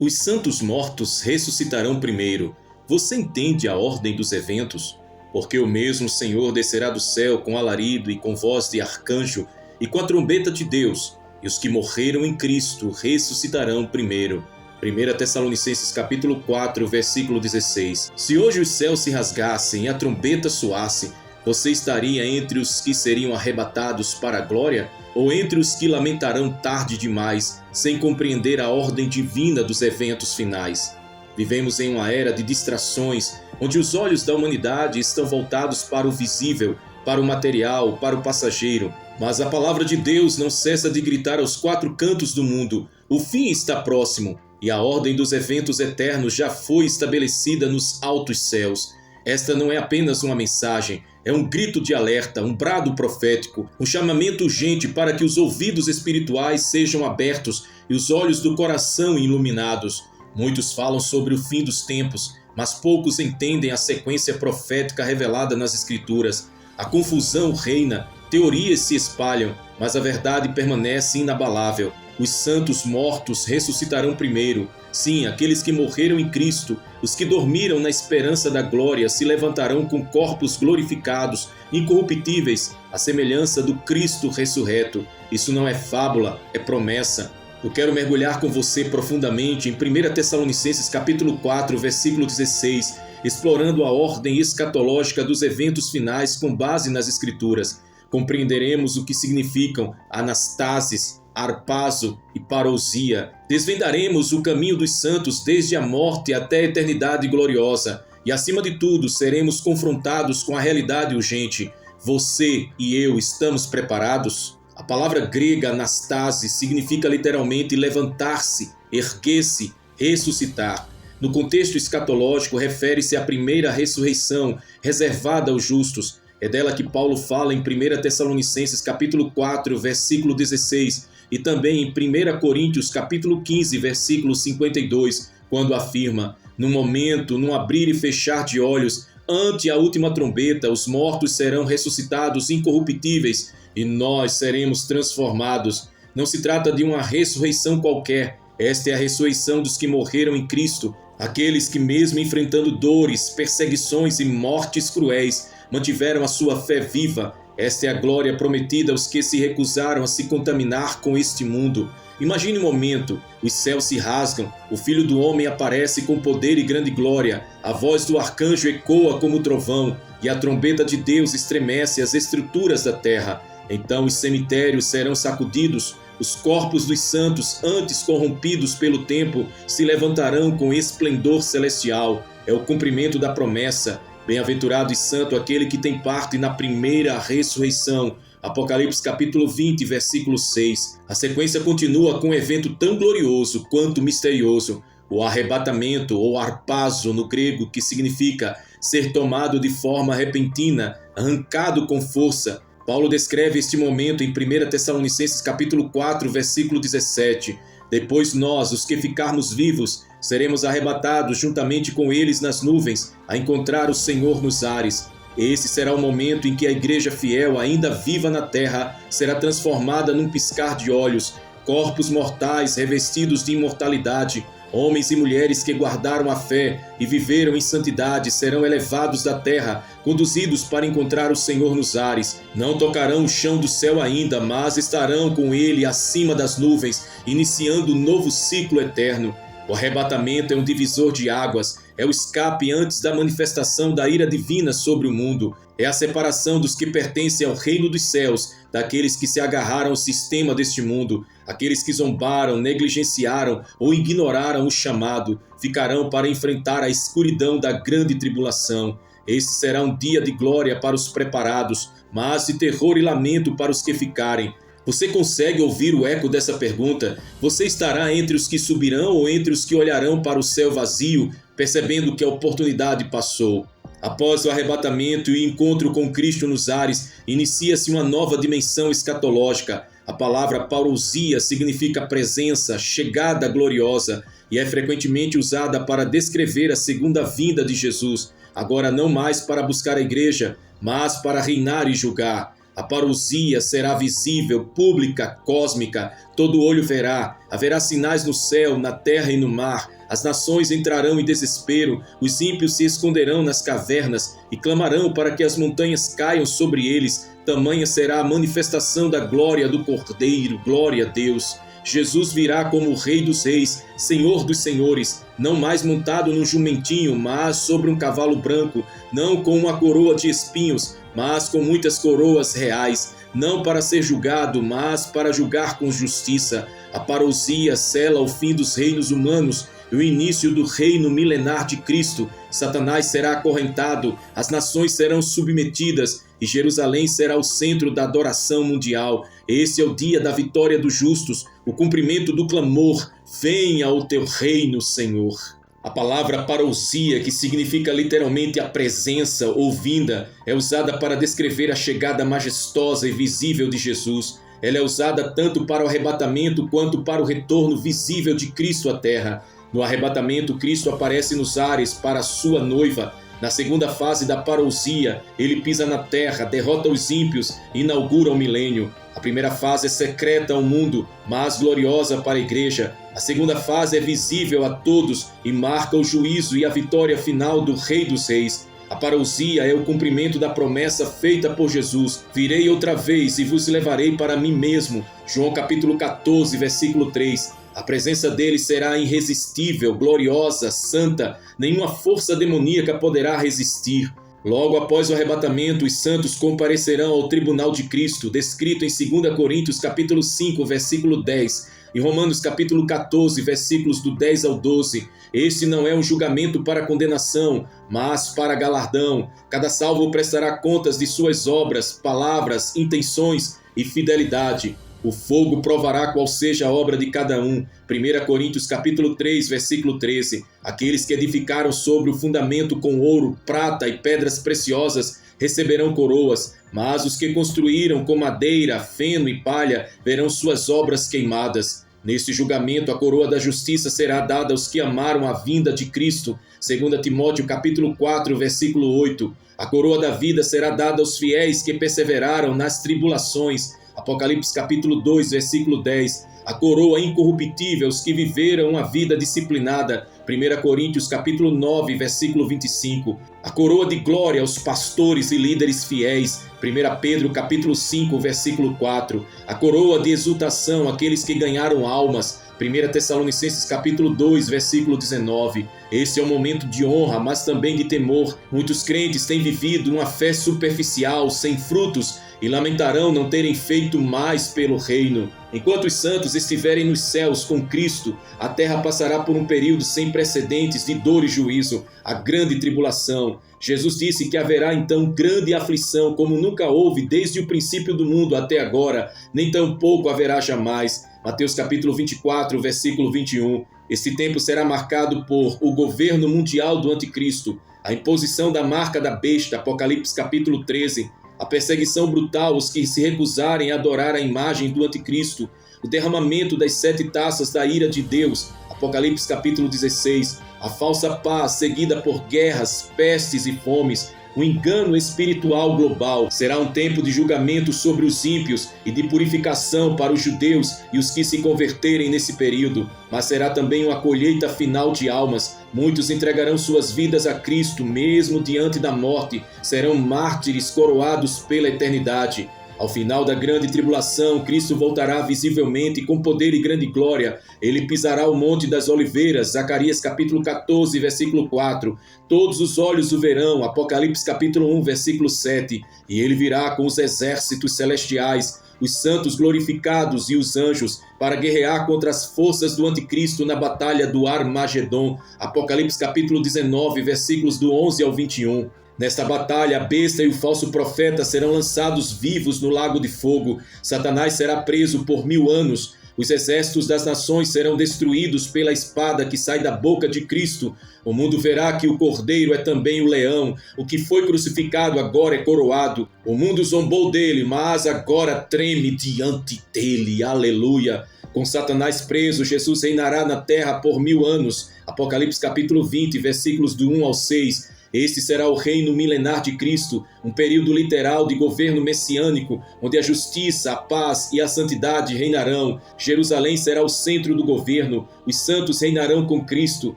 Os santos mortos ressuscitarão primeiro. Você entende a ordem dos eventos? Porque o mesmo Senhor descerá do céu com alarido e com voz de arcanjo e com a trombeta de Deus, e os que morreram em Cristo ressuscitarão primeiro. 1 Tessalonicenses capítulo 4, versículo 16. Se hoje os céus se rasgassem e a trombeta soasse, você estaria entre os que seriam arrebatados para a glória ou entre os que lamentarão tarde demais, sem compreender a ordem divina dos eventos finais? Vivemos em uma era de distrações, onde os olhos da humanidade estão voltados para o visível, para o material, para o passageiro. Mas a palavra de Deus não cessa de gritar aos quatro cantos do mundo: o fim está próximo, e a ordem dos eventos eternos já foi estabelecida nos altos céus. Esta não é apenas uma mensagem, é um grito de alerta, um brado profético, um chamamento urgente para que os ouvidos espirituais sejam abertos e os olhos do coração iluminados. Muitos falam sobre o fim dos tempos, mas poucos entendem a sequência profética revelada nas Escrituras. A confusão reina, teorias se espalham, mas a verdade permanece inabalável. Os santos mortos ressuscitarão primeiro. Sim, aqueles que morreram em Cristo, os que dormiram na esperança da glória, se levantarão com corpos glorificados, incorruptíveis, à semelhança do Cristo ressurreto. Isso não é fábula, é promessa. Eu quero mergulhar com você profundamente em 1 Tessalonicenses capítulo 4, versículo 16, explorando a ordem escatológica dos eventos finais com base nas Escrituras. Compreenderemos o que significam anastasis, harpazo e parousia. Desvendaremos o caminho dos santos desde a morte até a eternidade gloriosa. E acima de tudo, seremos confrontados com a realidade urgente. Você e eu estamos preparados? A palavra grega anastase significa literalmente levantar-se, erguer-se, ressuscitar. No contexto escatológico, refere-se à primeira ressurreição reservada aos justos. É dela que Paulo fala em 1 Tessalonicenses capítulo 4, versículo 16, e também em 1 Coríntios capítulo 15, versículo 52, quando afirma: "No momento, num abrir e fechar de olhos, ante a última trombeta, os mortos serão ressuscitados incorruptíveis e nós seremos transformados." Não se trata de uma ressurreição qualquer. Esta é a ressurreição dos que morreram em Cristo, aqueles que, mesmo enfrentando dores, perseguições e mortes cruéis, mantiveram a sua fé viva. Esta é a glória prometida aos que se recusaram a se contaminar com este mundo. Imagine um momento: os céus se rasgam, o Filho do Homem aparece com poder e grande glória, a voz do arcanjo ecoa como trovão, e a trombeta de Deus estremece as estruturas da terra. Então os cemitérios serão sacudidos, os corpos dos santos, antes corrompidos pelo tempo, se levantarão com esplendor celestial. É o cumprimento da promessa. Bem-aventurado e santo aquele que tem parte na primeira ressurreição. Apocalipse capítulo 20, versículo 6. A sequência continua com um evento tão glorioso quanto misterioso: o arrebatamento, ou harpazo no grego, que significa ser tomado de forma repentina, arrancado com força. Paulo descreve este momento em 1 Tessalonicenses capítulo 4, versículo 17. "Depois nós, os que ficarmos vivos, seremos arrebatados juntamente com eles nas nuvens, a encontrar o Senhor nos ares." Esse será o momento em que a igreja fiel, ainda viva na terra, será transformada num piscar de olhos. Corpos mortais revestidos de imortalidade, homens e mulheres que guardaram a fé e viveram em santidade, serão elevados da terra, conduzidos para encontrar o Senhor nos ares. Não tocarão o chão do céu ainda, mas estarão com ele acima das nuvens, iniciando um novo ciclo eterno. O arrebatamento é um divisor de águas, é o escape antes da manifestação da ira divina sobre o mundo. É a separação dos que pertencem ao reino dos céus, daqueles que se agarraram ao sistema deste mundo. Aqueles que zombaram, negligenciaram ou ignoraram o chamado, ficarão para enfrentar a escuridão da grande tribulação. Esse será um dia de glória para os preparados, mas de terror e lamento para os que ficarem. Você consegue ouvir o eco dessa pergunta? Você estará entre os que subirão ou entre os que olharão para o céu vazio, percebendo que a oportunidade passou? Após o arrebatamento e o encontro com Cristo nos ares, inicia-se uma nova dimensão escatológica. A palavra parousia significa presença, chegada gloriosa, e é frequentemente usada para descrever a segunda vinda de Jesus, agora não mais para buscar a igreja, mas para reinar e julgar. A parousia será visível, pública, cósmica, todo olho verá. Haverá sinais no céu, na terra e no mar. As nações entrarão em desespero, os ímpios se esconderão nas cavernas e clamarão para que as montanhas caiam sobre eles. Tamanha será a manifestação da glória do Cordeiro. Glória a Deus. Jesus virá como o Rei dos Reis, Senhor dos Senhores, não mais montado num jumentinho, mas sobre um cavalo branco, não com uma coroa de espinhos, mas com muitas coroas reais, não para ser julgado, mas para julgar com justiça. A parousia sela o fim dos reinos humanos e o início do reino milenar de Cristo. Satanás será acorrentado, as nações serão submetidas e Jerusalém será o centro da adoração mundial. Esse é o dia da vitória dos justos, o cumprimento do clamor: venha o teu reino, Senhor. A palavra parousia, que significa literalmente a presença ou vinda, é usada para descrever a chegada majestosa e visível de Jesus. Ela é usada tanto para o arrebatamento quanto para o retorno visível de Cristo à terra. No arrebatamento, Cristo aparece nos ares para a sua noiva. Na segunda fase da parousia, ele pisa na terra, derrota os ímpios e inaugura o milênio. A primeira fase é secreta ao mundo, mas gloriosa para a igreja. A segunda fase é visível a todos e marca o juízo e a vitória final do Rei dos Reis. A parousia é o cumprimento da promessa feita por Jesus. Virei outra vez e vos levarei para mim mesmo. João capítulo 14, versículo 3. A presença dele será irresistível, gloriosa, santa. Nenhuma força demoníaca poderá resistir. Logo após o arrebatamento, os santos comparecerão ao tribunal de Cristo, descrito em 2 Coríntios capítulo 5, versículo 10, e Romanos capítulo 14, versículos do 10 ao 12. Este não é um julgamento para condenação, mas para galardão. Cada salvo prestará contas de suas obras, palavras, intenções e fidelidade. O fogo provará qual seja a obra de cada um. 1 Coríntios capítulo 3, versículo 13. Aqueles que edificaram sobre o fundamento com ouro, prata e pedras preciosas receberão coroas, mas os que construíram com madeira, feno e palha verão suas obras queimadas. Neste julgamento, a coroa da justiça será dada aos que amaram a vinda de Cristo. 2 Timóteo capítulo 4, versículo 8. A coroa da vida será dada aos fiéis que perseveraram nas tribulações. Apocalipse capítulo 2, versículo 10. A coroa incorruptível aos que viveram uma vida disciplinada. 1 Coríntios capítulo 9, versículo 25. A coroa de glória aos pastores e líderes fiéis. 1 Pedro capítulo 5, versículo 4. A coroa de exultação àqueles que ganharam almas. 1 Tessalonicenses capítulo 2, versículo 19. Esse é um momento de honra, mas também de temor. Muitos crentes têm vivido uma fé superficial, sem frutos, e lamentarão não terem feito mais pelo reino. Enquanto os santos estiverem nos céus com Cristo, a terra passará por um período sem precedentes de dor e juízo, a grande tribulação. Jesus disse que haverá então grande aflição, como nunca houve desde o princípio do mundo até agora, nem tampouco haverá jamais. Mateus capítulo 24, versículo 21. Esse tempo será marcado por o governo mundial do anticristo, a imposição da marca da besta, Apocalipse capítulo 13, a perseguição brutal aos que se recusarem a adorar a imagem do anticristo, o derramamento das 7 taças da ira de Deus, Apocalipse capítulo 16, a falsa paz seguida por guerras, pestes e fomes, o engano espiritual global. Será um tempo de julgamento sobre os ímpios e de purificação para os judeus e os que se converterem nesse período, mas será também uma colheita final de almas. Muitos entregarão suas vidas a Cristo, mesmo diante da morte, serão mártires coroados pela eternidade. Ao final da grande tribulação, Cristo voltará visivelmente com poder e grande glória. Ele pisará o monte das oliveiras, Zacarias capítulo 14, versículo 4. Todos os olhos o verão, Apocalipse capítulo 1, versículo 7. E ele virá com os exércitos celestiais, os santos glorificados e os anjos, para guerrear contra as forças do anticristo na batalha do Armagedon, Apocalipse capítulo 19, versículos do 11 ao 21. Nesta batalha, a besta e o falso profeta serão lançados vivos no lago de fogo. Satanás será preso por 1000 anos. Os exércitos das nações serão destruídos pela espada que sai da boca de Cristo. O mundo verá que o Cordeiro é também o leão. O que foi crucificado agora é coroado. O mundo zombou dele, mas agora treme diante dele. Aleluia! Com Satanás preso, Jesus reinará na terra por 1000 anos. Apocalipse capítulo 20, versículos do 1 ao 6. Este será o reino milenar de Cristo, um período literal de governo messiânico, onde a justiça, a paz e a santidade reinarão. Jerusalém será o centro do governo, os santos reinarão com Cristo,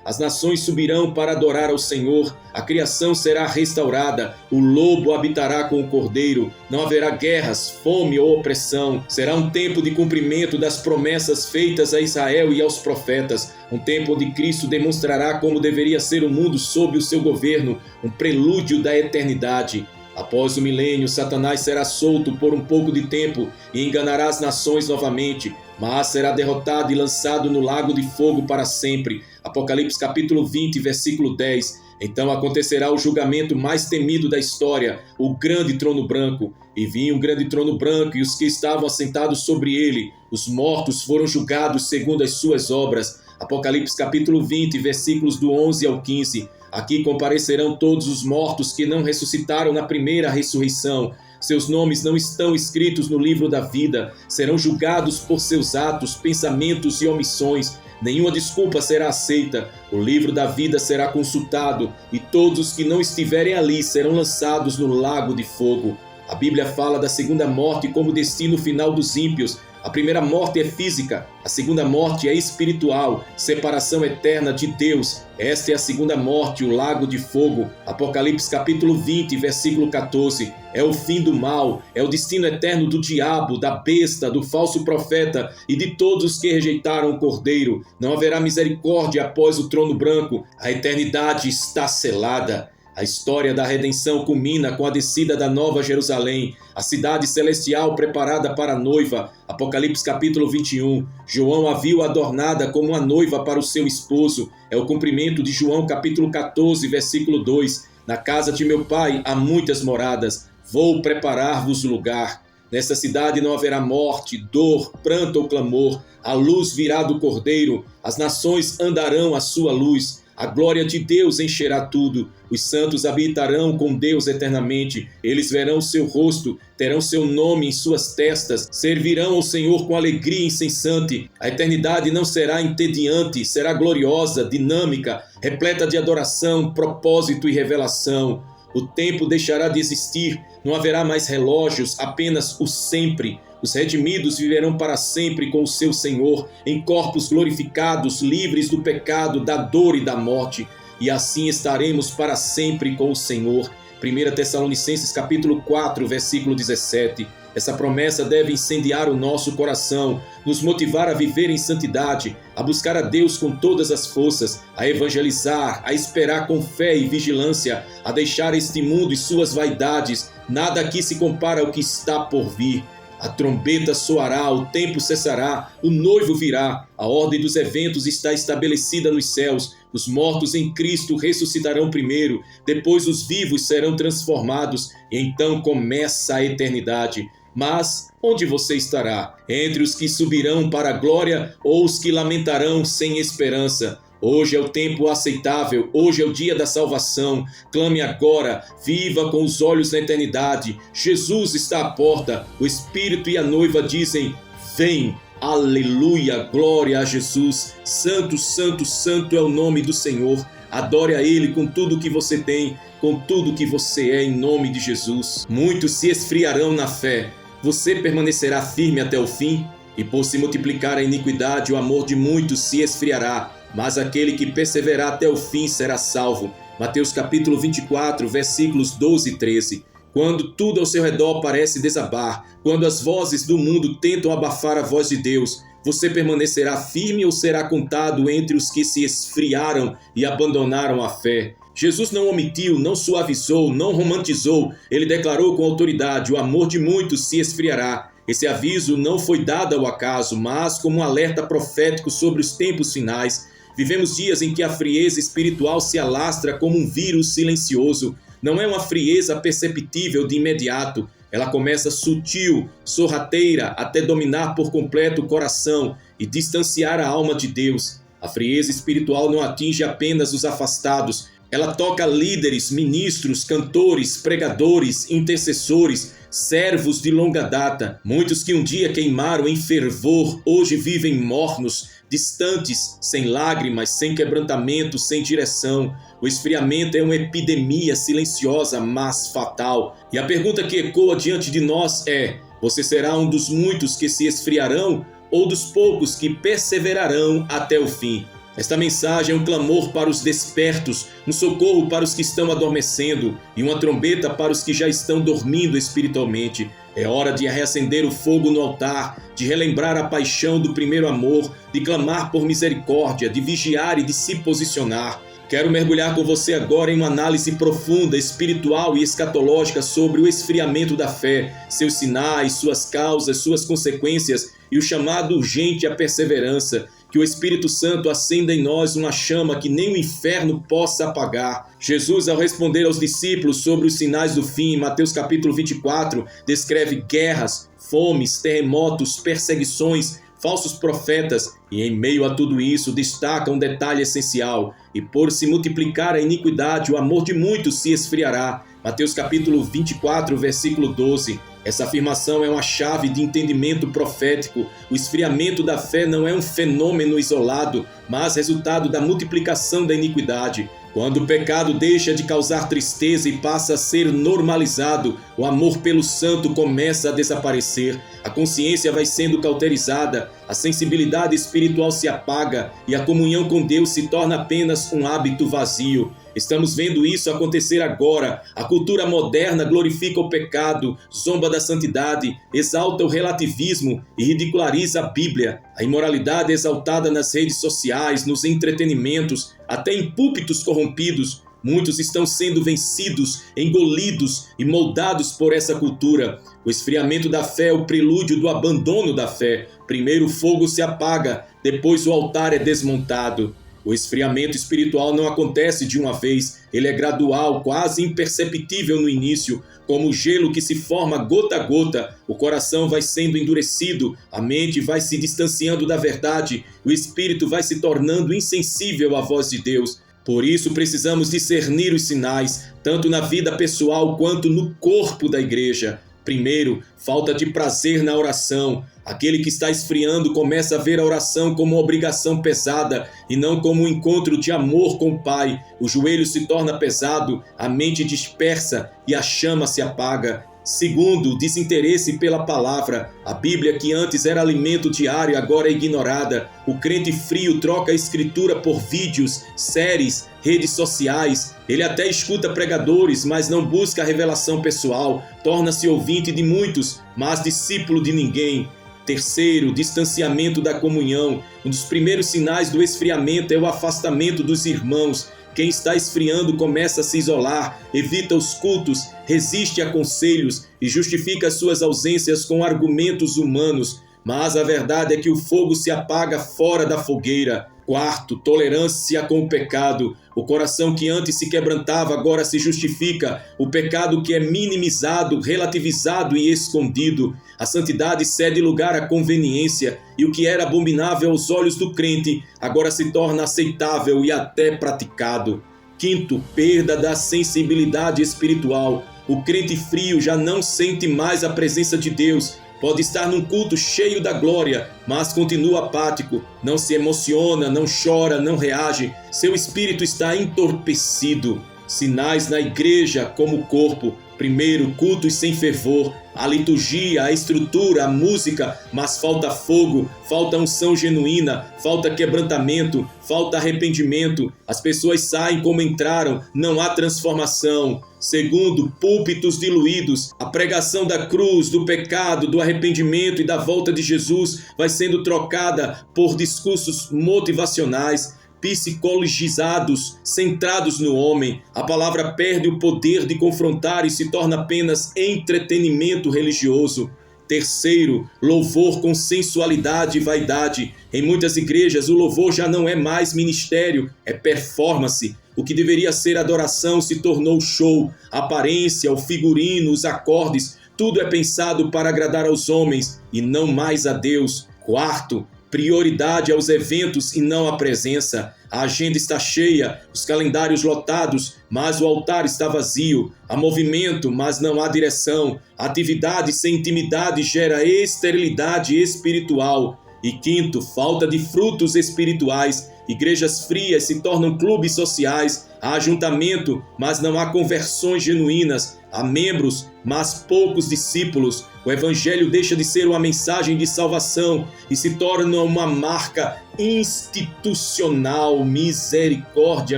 as nações subirão para adorar ao Senhor, a criação será restaurada, o lobo habitará com o cordeiro, não haverá guerras, fome ou opressão. Será um tempo de cumprimento das promessas feitas a Israel e aos profetas, um tempo onde Cristo demonstrará como deveria ser o mundo sob o seu governo, um prelúdio da eternidade. Após o milênio, Satanás será solto por um pouco de tempo e enganará as nações novamente, mas será derrotado e lançado no lago de fogo para sempre. Apocalipse capítulo 20, versículo 10. Então acontecerá o julgamento mais temido da história, o grande trono branco. E vi um grande trono branco e os que estavam assentados sobre ele. Os mortos foram julgados segundo as suas obras. Apocalipse capítulo 20, versículos do 11 ao 15. Aqui comparecerão todos os mortos que não ressuscitaram na primeira ressurreição. Seus nomes não estão escritos no livro da vida. Serão julgados por seus atos, pensamentos e omissões. Nenhuma desculpa será aceita. O livro da vida será consultado e todos os que não estiverem ali serão lançados no lago de fogo. A Bíblia fala da segunda morte como destino final dos ímpios. A primeira morte é física, a segunda morte é espiritual, separação eterna de Deus. Esta é a segunda morte, o lago de fogo. Apocalipse capítulo 20, versículo 14. É o fim do mal, é o destino eterno do diabo, da besta, do falso profeta e de todos que rejeitaram o Cordeiro. Não haverá misericórdia após o trono branco. A eternidade está selada. A história da redenção culmina com a descida da Nova Jerusalém, a cidade celestial preparada para a noiva. Apocalipse capítulo 21. João a viu adornada como uma noiva para o seu esposo. É o cumprimento de João capítulo 14, versículo 2. Na casa de meu pai há muitas moradas. Vou preparar-vos lugar. Nessa cidade não haverá morte, dor, pranto ou clamor. A luz virá do Cordeiro. As nações andarão à sua luz. A glória de Deus encherá tudo. Os santos habitarão com Deus eternamente. Eles verão seu rosto, terão seu nome em suas testas, servirão ao Senhor com alegria incessante. A eternidade não será entediante, será gloriosa, dinâmica, repleta de adoração, propósito e revelação. O tempo deixará de existir, não haverá mais relógios, apenas o sempre. Os redimidos viverão para sempre com o seu Senhor, em corpos glorificados, livres do pecado, da dor e da morte. E assim estaremos para sempre com o Senhor. 1 Tessalonicenses capítulo 4, versículo 17. Essa promessa deve incendiar o nosso coração, nos motivar a viver em santidade, a buscar a Deus com todas as forças, a evangelizar, a esperar com fé e vigilância, a deixar este mundo e suas vaidades. Nada aqui se compara ao que está por vir. A trombeta soará, o tempo cessará, o noivo virá, a ordem dos eventos está estabelecida nos céus, os mortos em Cristo ressuscitarão primeiro, depois os vivos serão transformados, e então começa a eternidade. Mas onde você estará? Entre os que subirão para a glória ou os que lamentarão sem esperança? Hoje é o tempo aceitável, hoje é o dia da salvação. Clame agora, viva com os olhos na eternidade. Jesus está à porta, o Espírito e a noiva dizem, vem. Aleluia, glória a Jesus. Santo, santo, santo é o nome do Senhor. Adore a Ele com tudo o que você tem, com tudo o que você é, em nome de Jesus. Muitos se esfriarão na fé. Você permanecerá firme até o fim? E por se multiplicar a iniquidade, o amor de muitos se esfriará. Mas aquele que perseverar até o fim será salvo. Mateus capítulo 24, versículos 12 e 13. Quando tudo ao seu redor parece desabar, quando as vozes do mundo tentam abafar a voz de Deus, você permanecerá firme ou será contado entre os que se esfriaram e abandonaram a fé? Jesus não omitiu, não suavizou, não romantizou. Ele declarou com autoridade, o amor de muitos se esfriará. Esse aviso não foi dado ao acaso, mas como um alerta profético sobre os tempos finais. Vivemos dias em que a frieza espiritual se alastra como um vírus silencioso. Não é uma frieza perceptível de imediato. Ela começa sutil, sorrateira, até dominar por completo o coração e distanciar a alma de Deus. A frieza espiritual não atinge apenas os afastados. Ela toca líderes, ministros, cantores, pregadores, intercessores, servos de longa data. Muitos que um dia queimaram em fervor, hoje vivem mornos, distantes, sem lágrimas, sem quebrantamento, sem direção. O esfriamento é uma epidemia silenciosa, mas fatal. E a pergunta que ecoa diante de nós é: você será um dos muitos que se esfriarão ou dos poucos que perseverarão até o fim? Esta mensagem é um clamor para os despertos, um socorro para os que estão adormecendo e uma trombeta para os que já estão dormindo espiritualmente. É hora de reacender o fogo no altar, de relembrar a paixão do primeiro amor, de clamar por misericórdia, de vigiar e de se posicionar. Quero mergulhar com você agora em uma análise profunda, espiritual e escatológica sobre o esfriamento da fé, seus sinais, suas causas, suas consequências e o chamado urgente à perseverança. Que o Espírito Santo acenda em nós uma chama que nem o inferno possa apagar. Jesus, ao responder aos discípulos sobre os sinais do fim, em Mateus capítulo 24, descreve guerras, fomes, terremotos, perseguições, falsos profetas, e em meio a tudo isso destaca um detalhe essencial: e por se multiplicar a iniquidade, o amor de muitos se esfriará. Mateus capítulo 24, versículo 12. Essa afirmação é uma chave de entendimento profético. O esfriamento da fé não é um fenômeno isolado, mas resultado da multiplicação da iniquidade. Quando o pecado deixa de causar tristeza e passa a ser normalizado, o amor pelo santo começa a desaparecer, a consciência vai sendo cauterizada, a sensibilidade espiritual se apaga e a comunhão com Deus se torna apenas um hábito vazio. Estamos vendo isso acontecer agora. A cultura moderna glorifica o pecado, zomba da santidade, exalta o relativismo e ridiculariza a Bíblia. A imoralidade é exaltada nas redes sociais, nos entretenimentos, até em púlpitos corrompidos. Muitos estão sendo vencidos, engolidos e moldados por essa cultura. O esfriamento da fé é o prelúdio do abandono da fé. Primeiro o fogo se apaga, depois o altar é desmontado. O esfriamento espiritual não acontece de uma vez, ele é gradual, quase imperceptível no início, como o gelo que se forma gota a gota. O coração vai sendo endurecido, a mente vai se distanciando da verdade, o espírito vai se tornando insensível à voz de Deus. Por isso precisamos discernir os sinais, tanto na vida pessoal quanto no corpo da igreja. Primeiro, falta de prazer na oração. Aquele que está esfriando começa a ver a oração como uma obrigação pesada e não como um encontro de amor com o Pai. O joelho se torna pesado, a mente dispersa e a chama se apaga. Segundo, desinteresse pela palavra. A Bíblia, que antes era alimento diário, agora é ignorada. O crente frio troca a escritura por vídeos, séries, redes sociais. Ele até escuta pregadores, mas não busca a revelação pessoal. Torna-se ouvinte de muitos, mas discípulo de ninguém. Terceiro, distanciamento da comunhão. Um dos primeiros sinais do esfriamento é o afastamento dos irmãos. Quem está esfriando começa a se isolar, evita os cultos, resiste a conselhos e justifica suas ausências com argumentos humanos. Mas a verdade é que o fogo se apaga fora da fogueira. Quarto, tolerância com o pecado. O coração que antes se quebrantava agora se justifica. O pecado que é minimizado, relativizado e escondido. A santidade cede lugar à conveniência e o que era abominável aos olhos do crente agora se torna aceitável e até praticado. Quinto, perda da sensibilidade espiritual. O crente frio já não sente mais a presença de Deus. Pode estar num culto cheio da glória, mas continua apático, não se emociona, não chora, não reage. Seu espírito está entorpecido. Sinais na igreja como corpo. Primeiro, cultos sem fervor, a liturgia, a estrutura, a música, mas falta fogo, falta unção genuína, falta quebrantamento, falta arrependimento. As pessoas saem como entraram, não há transformação. Segundo, púlpitos diluídos. A pregação da cruz, do pecado, do arrependimento e da volta de Jesus vai sendo trocada por discursos motivacionais, psicologizados, centrados no homem. A palavra perde o poder de confrontar e se torna apenas entretenimento religioso. Terceiro, louvor com sensualidade e vaidade. Em muitas igrejas, o louvor já não é mais ministério, é performance. O que deveria ser adoração se tornou show. A aparência, o figurino, os acordes, tudo é pensado para agradar aos homens e não mais a Deus. Quarto, prioridade aos eventos e não à presença. A agenda está cheia, os calendários lotados, mas o altar está vazio. Há movimento, mas não há direção. A atividade sem intimidade gera esterilidade espiritual. E quinto, falta de frutos espirituais. Igrejas frias se tornam clubes sociais. Há ajuntamento, mas não há conversões genuínas. Há membros, mas poucos discípulos. O evangelho deixa de ser uma mensagem de salvação e se torna uma marca institucional. Misericórdia,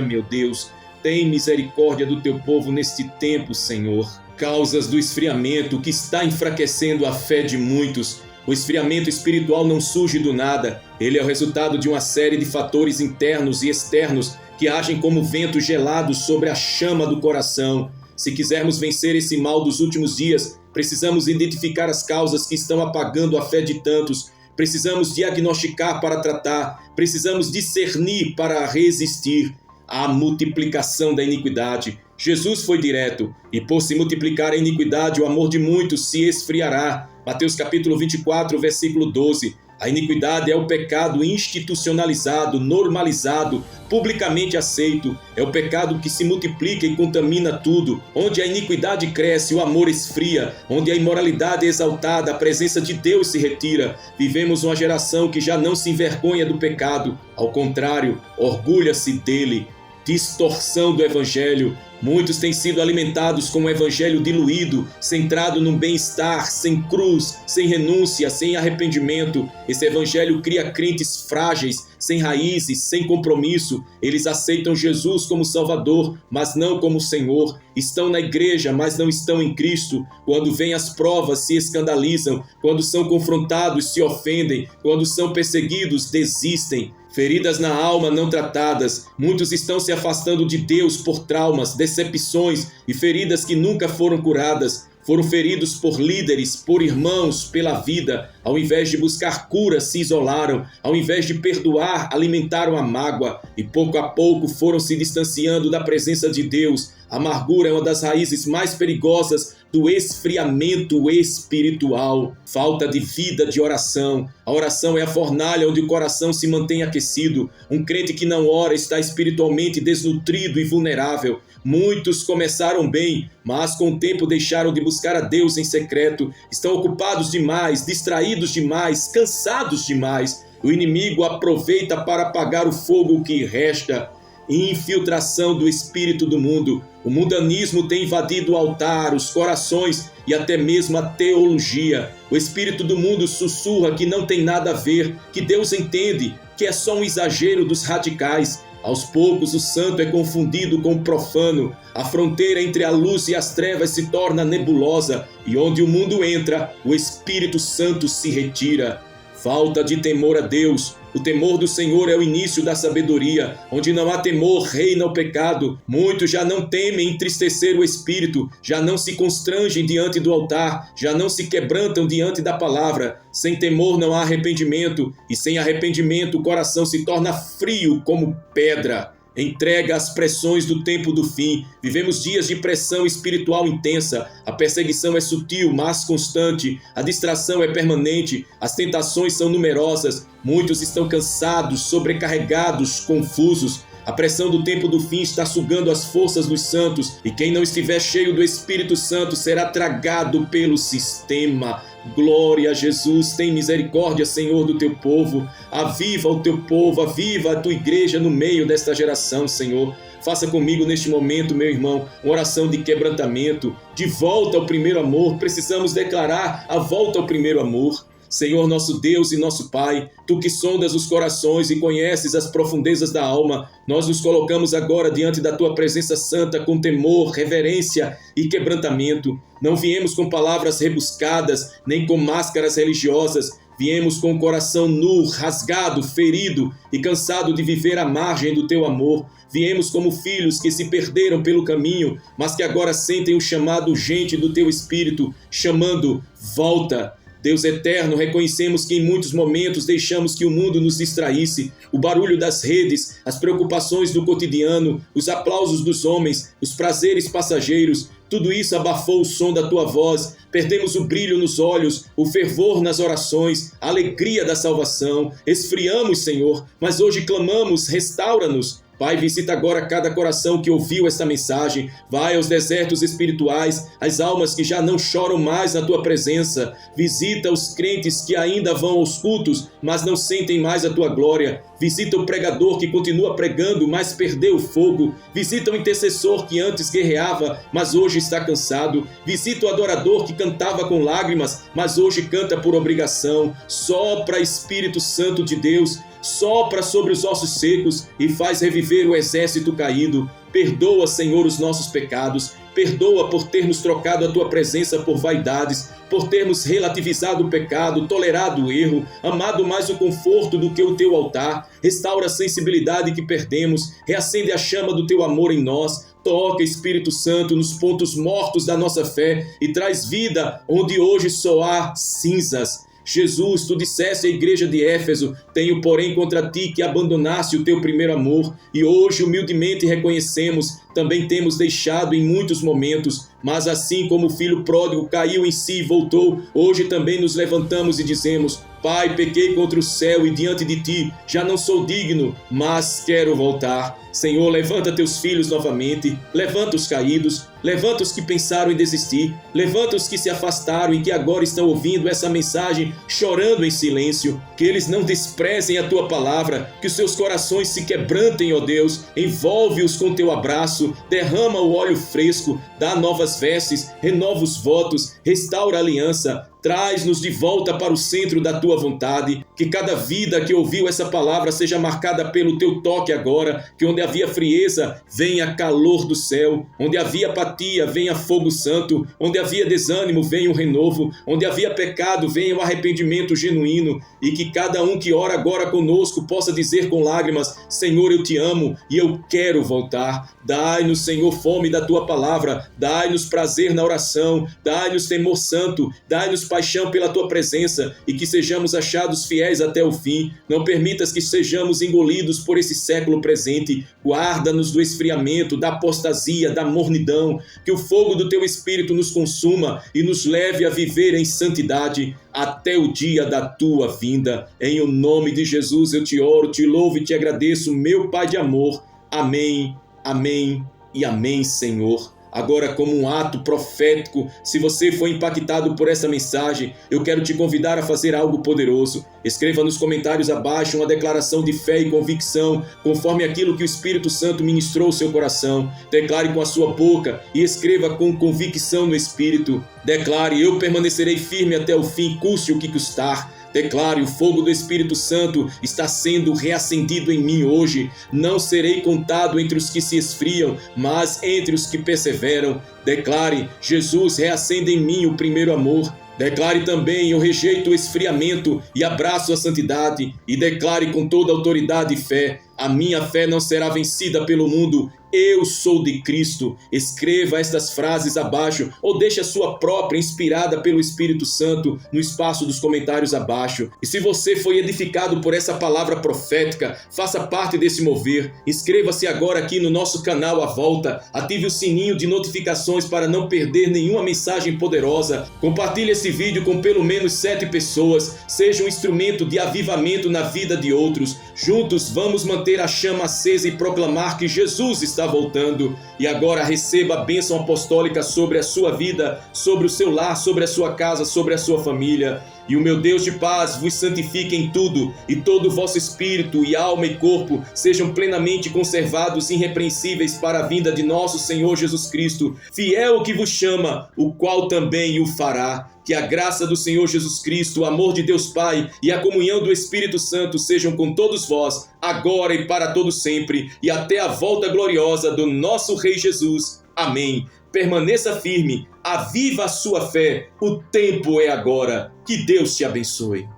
meu Deus. Tem misericórdia do teu povo neste tempo, Senhor. Causas do esfriamento que está enfraquecendo a fé de muitos. O esfriamento espiritual não surge do nada. Ele é o resultado de uma série de fatores internos e externos que agem como vento gelado sobre a chama do coração. Se quisermos vencer esse mal dos últimos dias, precisamos identificar as causas que estão apagando a fé de tantos. Precisamos diagnosticar para tratar. Precisamos discernir para resistir à multiplicação da iniquidade. Jesus foi direto, e por se multiplicar a iniquidade, o amor de muitos se esfriará. Mateus capítulo 24, versículo 12. A iniquidade é o pecado institucionalizado, normalizado, publicamente aceito. É o pecado que se multiplica e contamina tudo. Onde a iniquidade cresce, o amor esfria. Onde a imoralidade é exaltada, a presença de Deus se retira. Vivemos uma geração que já não se envergonha do pecado. Ao contrário, orgulha-se dele. Distorção do evangelho. Muitos têm sido alimentados com um evangelho diluído, centrado no bem-estar, sem cruz, sem renúncia, sem arrependimento. Esse evangelho cria crentes frágeis, sem raízes, sem compromisso. Eles aceitam Jesus como Salvador, mas não como Senhor. Estão na igreja, mas não estão em Cristo. Quando vêm as provas, se escandalizam. Quando são confrontados, se ofendem. Quando são perseguidos, desistem. Feridas na alma não tratadas. Muitos estão se afastando de Deus por traumas, decepções e feridas que nunca foram curadas. Foram feridos por líderes, por irmãos, pela vida. Ao invés de buscar cura, se isolaram. Ao invés de perdoar, alimentaram a mágoa. E pouco a pouco foram se distanciando da presença de Deus. A amargura é uma das raízes mais perigosas do esfriamento espiritual. Falta de vida de oração. A oração é a fornalha onde o coração se mantém aquecido. Um crente que não ora está espiritualmente desnutrido e vulnerável. Muitos começaram bem, mas com o tempo deixaram de buscar a Deus em secreto. Estão ocupados demais, distraídos demais, cansados demais. O inimigo aproveita para apagar o fogo que resta. Infiltração do espírito do mundo. O mundanismo tem invadido o altar, os corações e até mesmo a teologia. O espírito do mundo sussurra que não tem nada a ver, que Deus entende, que é só um exagero dos radicais. Aos poucos o santo é confundido com o profano. A fronteira entre a luz e as trevas se torna nebulosa e onde o mundo entra, o Espírito Santo se retira. Falta de temor a Deus. O temor do Senhor é o início da sabedoria. Onde não há temor, reina o pecado. Muitos já não temem entristecer o Espírito, já não se constrangem diante do altar, já não se quebrantam diante da palavra. Sem temor não há arrependimento, e sem arrependimento o coração se torna frio como pedra. Entrega às pressões do tempo do fim. Vivemos dias de pressão espiritual intensa. A perseguição é sutil, mas constante. A distração é permanente. As tentações são numerosas. Muitos estão cansados, sobrecarregados, confusos. A pressão do tempo do fim está sugando as forças dos santos. E quem não estiver cheio do Espírito Santo será tragado pelo sistema. Glória a Jesus, tem misericórdia, Senhor, do teu povo. Aviva o teu povo, aviva a tua igreja no meio desta geração, Senhor. Faça comigo neste momento, meu irmão, uma oração de quebrantamento, de volta ao primeiro amor. Precisamos declarar a volta ao primeiro amor. Senhor, nosso Deus e nosso Pai, Tu que sondas os corações e conheces as profundezas da alma, nós nos colocamos agora diante da Tua presença santa com temor, reverência e quebrantamento. Não viemos com palavras rebuscadas, nem com máscaras religiosas. Viemos com o coração nu, rasgado, ferido e cansado de viver à margem do Teu amor. Viemos como filhos que se perderam pelo caminho, mas que agora sentem o chamado urgente do Teu Espírito, chamando: volta. Deus eterno, reconhecemos que em muitos momentos deixamos que o mundo nos distraísse, o barulho das redes, as preocupações do cotidiano, os aplausos dos homens, os prazeres passageiros, tudo isso abafou o som da tua voz, perdemos o brilho nos olhos, o fervor nas orações, a alegria da salvação, esfriamos, Senhor, mas hoje clamamos, restaura-nos. Pai, visita agora cada coração que ouviu esta mensagem. Vai aos desertos espirituais, as almas que já não choram mais na Tua presença. Visita os crentes que ainda vão aos cultos, mas não sentem mais a Tua glória. Visita o pregador que continua pregando, mas perdeu o fogo. Visita o intercessor que antes guerreava, mas hoje está cansado. Visita o adorador que cantava com lágrimas, mas hoje canta por obrigação. Sopra, Espírito Santo de Deus. Sopra sobre os ossos secos e faz reviver o exército caído. Perdoa, Senhor, os nossos pecados. Perdoa por termos trocado a Tua presença por vaidades, por termos relativizado o pecado, tolerado o erro, amado mais o conforto do que o Teu altar. Restaura a sensibilidade que perdemos, reacende a chama do Teu amor em nós. Toca, Espírito Santo, nos pontos mortos da nossa fé e traz vida onde hoje só há cinzas. Jesus, Tu disseste à igreja de Éfeso: tenho, porém, contra ti que abandonaste o teu primeiro amor. E hoje, humildemente reconhecemos, também temos deixado em muitos momentos, mas assim como o filho pródigo caiu em si e voltou, hoje também nos levantamos e dizemos: Pai, pequei contra o céu e diante de ti, já não sou digno, mas quero voltar. Senhor, levanta teus filhos novamente, levanta os caídos, levanta os que pensaram em desistir, levanta os que se afastaram e que agora estão ouvindo essa mensagem chorando em silêncio, que eles não desprezem a tua palavra, que os seus corações se quebrantem, ó Deus, envolve-os com teu abraço, derrama o óleo fresco, dá novas vestes, renova os votos, restaura a aliança, traz-nos de volta para o centro da Tua vontade, que cada vida que ouviu essa palavra seja marcada pelo Teu toque agora, que onde havia frieza, venha calor do céu, onde havia apatia, venha fogo santo, onde havia desânimo, venha o renovo, onde havia pecado, venha o arrependimento genuíno, e que cada um que ora agora conosco possa dizer com lágrimas: Senhor, eu Te amo e eu quero voltar. Dai-nos, Senhor, fome da Tua palavra, dai-nos prazer na oração, dai-nos temor santo, dai-nos paixão pela Tua presença e que sejamos achados fiéis até o fim. Não permitas que sejamos engolidos por esse século presente. Guarda-nos do esfriamento, da apostasia, da mornidão. Que o fogo do Teu Espírito nos consuma e nos leve a viver em santidade até o dia da Tua vinda. Em o nome de Jesus eu Te oro, Te louvo e Te agradeço, meu Pai de amor. Amém, amém e amém, Senhor. Agora, como um ato profético, se você foi impactado por essa mensagem, eu quero te convidar a fazer algo poderoso. Escreva nos comentários abaixo uma declaração de fé e convicção, conforme aquilo que o Espírito Santo ministrou ao seu coração. Declare com a sua boca e escreva com convicção no Espírito. Declare: eu permanecerei firme até o fim, custe o que custar. Declare: o fogo do Espírito Santo está sendo reacendido em mim hoje. Não serei contado entre os que se esfriam, mas entre os que perseveram. Declare: Jesus, reacende em mim o primeiro amor. Declare também: eu rejeito o esfriamento e abraço a santidade. E declare com toda autoridade e fé: a minha fé não será vencida pelo mundo. Eu sou de Cristo. Escreva estas frases abaixo ou deixe a sua própria, inspirada pelo Espírito Santo, no espaço dos comentários abaixo. E se você foi edificado por essa palavra profética, faça parte desse mover. Inscreva-se agora aqui no nosso canal à volta. Ative o sininho de notificações para não perder nenhuma mensagem poderosa. Compartilhe esse vídeo com pelo menos 7 pessoas. Seja um instrumento de avivamento na vida de outros. Juntos vamos manter a chama acesa e proclamar que Jesus está voltando. E agora receba a bênção apostólica sobre a sua vida, sobre o seu lar, sobre a sua casa, sobre a sua família. E o meu Deus de paz vos santifique em tudo, e todo o vosso espírito e alma e corpo sejam plenamente conservados irrepreensíveis para a vinda de nosso Senhor Jesus Cristo, fiel que vos chama, o qual também o fará. Que a graça do Senhor Jesus Cristo, o amor de Deus Pai e a comunhão do Espírito Santo sejam com todos vós, agora e para todo sempre, e até a volta gloriosa do nosso Rei Jesus. Amém. Permaneça firme, aviva a sua fé, o tempo é agora. Que Deus te abençoe.